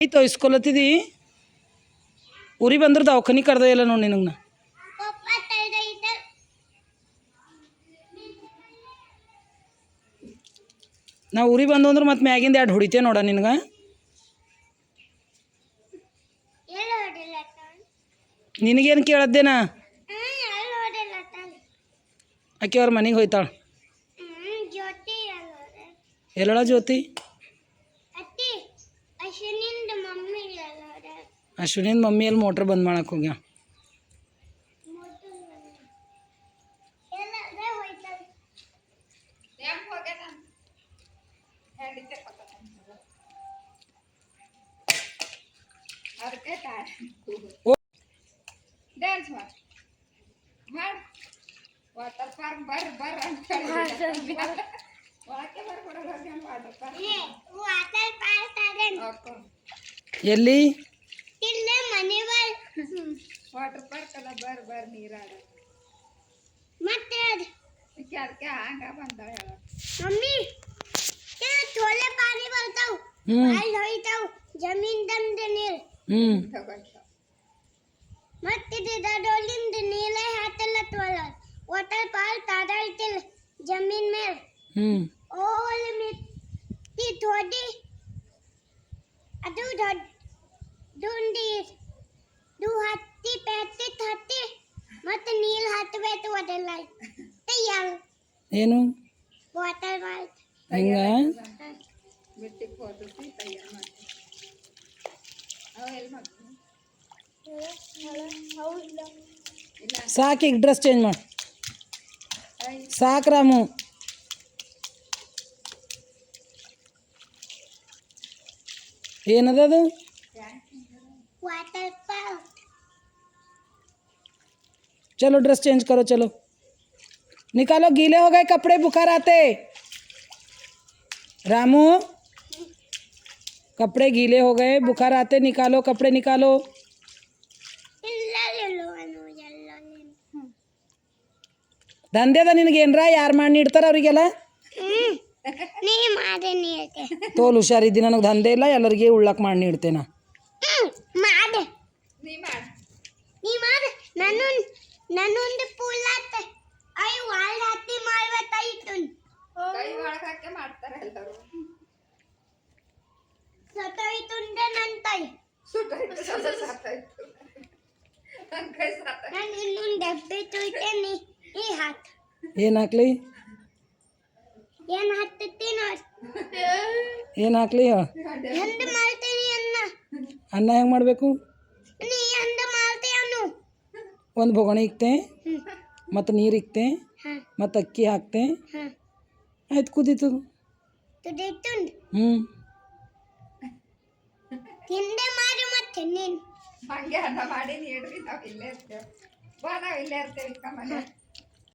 ಆಯ್ತು ಇಸ್ಕೊಲತ್ತಿದಿ ಉರಿ ಬಂದ್ರೆ ದವಾಖಾನೆ ಕರ್ದ ಇಲ್ಲ ನೋಡಿ ನಿನಗೆ ನಾ ಉರಿ ಬಂದು ಅಂದ್ರೆ ಮತ್ತೆ ಮ್ಯಾಗಿಂದ ಎರಡು ಹೊಡಿತೇವೆ ನೋಡ ನಿನಗೆ ನಿನಗೇನು ಕೇಳದ್ದೇನಾ ಆಕೆ ಅವ್ರ ಮನೆಗೆ ಹೋಯ್ತಾಳ ಎಲ್ಲಳ ಜ್ಯೋತಿ ಅಶ್ವಿನಿಂದ ಮಮ್ಮಿ ಎಲ್ಲಿ ಮೋಟ್ರ್ ಬಂದ್ ಮಾಡಕ್ಕೆ ಹೋಗ್ಯ ಎಲ್ಲಿ ವಾಟರ್ ಪಾರ್ಕ್ ಅಲ್ಲ ಬರ್ ನೀರಾಡ ಮತ್ತೆ ಅದಕ್ಕೆ ಹಂಗ ಬಂದಾಳ ಮಮ್ಮಿ ಥೋಲೆ ಪಾನಿ ಬರ್ತಾವ ಅಲ್ಲಿ ಹೋಯ್ತಾವ ಜಮೀನ್ ದಮ್ದ ನೀರು ಮತ್ತೆ ಡೋಲಿಂದ ನೀಲೇ ಹಾತಲ್ಲ ತೋಲ ವಾಟರ್ ಪಾರ್ಕ್ ತಾಡಾಳ್ತಿಲ್ಲ ಜಮೀನ್ ಮೇಲೆ ಓಲ್ ಮಿತ್ತಿ ಥೋಡಿ ಅದು ಡುಂಡಿ ದು ಹತ್ತಿ ಪೆತ್ತಿ ಹತ್ತಿ ಮತ್ತೆ ನೀರು ಹತ್ತಬೇಕು ಅದೆಲ್ಲ ತಯಾರ ಏನು ವಾಟರ್ ಪಾರ್ಕ್ ಹಿಂಗ ಬಿಟ್ಟಿ ಹೋದಸಿ ತಯಾರ ಮಾಡ್ತೀವಿ ಎಲ್ಲಿ ಮಾಡ್ತೀವಿ ಸಾಕು ಈಗ ಡ್ರೆಸ್ ಚೇಂಜ್ ಮಾಡಿ ಸಾಕು ರಾಮು ಏನದದು वाटर पार्क चलो ड्रेस चेंज करो चलो निकालो गीले हो गए कपड़े बुखार आते रामू कपड़े गीले हो गए बुखार आते निकालो कपड़े निकालो ದಂಧೆದ ನಿನಗೇನ್ರ ಯಾರು ಮಾಡಿ ನೀಡ್ತಾರ ಅವರಿಗೆಲ್ಲ ತೋಲ್ ಹುಷಾರಿದ್ದಿ ನನಗೆ ದಂಧೆ ಇಲ್ಲ ಎಲ್ಲರಿಗೆ ಉಳ್ಳಕ್ಕೆ ಮಾಡಿ ನೀಡ್ತೇನೆ ನನ್ನೊಂದು ಪುಲ್ಲಾತ ಐ ವಾಲ್ ಹತ್ತಿ ಮಾಡ್ಬೇಕಾಯ್ತು ಕೈ ಒಳಗೆ ಹಾಕಿ ಮಾಡ್ತಾರೆ ಎಲ್ಲರೂ ಸತಾಯ್ತುಂದೆ ನನ್ನ ಕೈ ಸುಟಾಯ್ತು ಸತಾಯ್ತು ನನ್ನ ಕೈ ಸತಾಯ್ತು ನಾನು ಇನ್ನೊಂದು ಡಬ್ಬೆ ತೊಯ್ತೇನೆ ಈ ಹಾತ್ ಏನು ಹಾಕ್ಲಿ ಏನು ಹತ್ತತಿ ನೋಡಿ ಏನು ಹಾಕ್ಲಿ ಎಂದ ಮಾಡ್ತೀನಿ ಅನ್ನ ಹೆಂಗೆ ಮಾಡಬೇಕು ನೀ ಎಂದ ಮಾಡ್ತೀಯನು ಒಂದು ಬೊಗಣಿ ಇಕ್ತೆ ಮತ್ತು ನೀರು ಇಕ್ತೆ ಮತ್ತು ಅಕ್ಕಿ ಹಾಕ್ತೆ ಆಯ್ತು ಕುದೀತು ತಿಂದೆ ಮಾಡಿ ಮತ್ತೆ ನೀನು ಹಂಗೆ ಅನ್ನ ಮಾಡಿ ನೀಡ್ರಿ ನಾವು ಇಲ್ಲೇ ಇರ್ತೇವೆ ಬಾ ನಾವು ಇಲ್ಲೇ ಇರ್ತೇವೆ ಮನೆ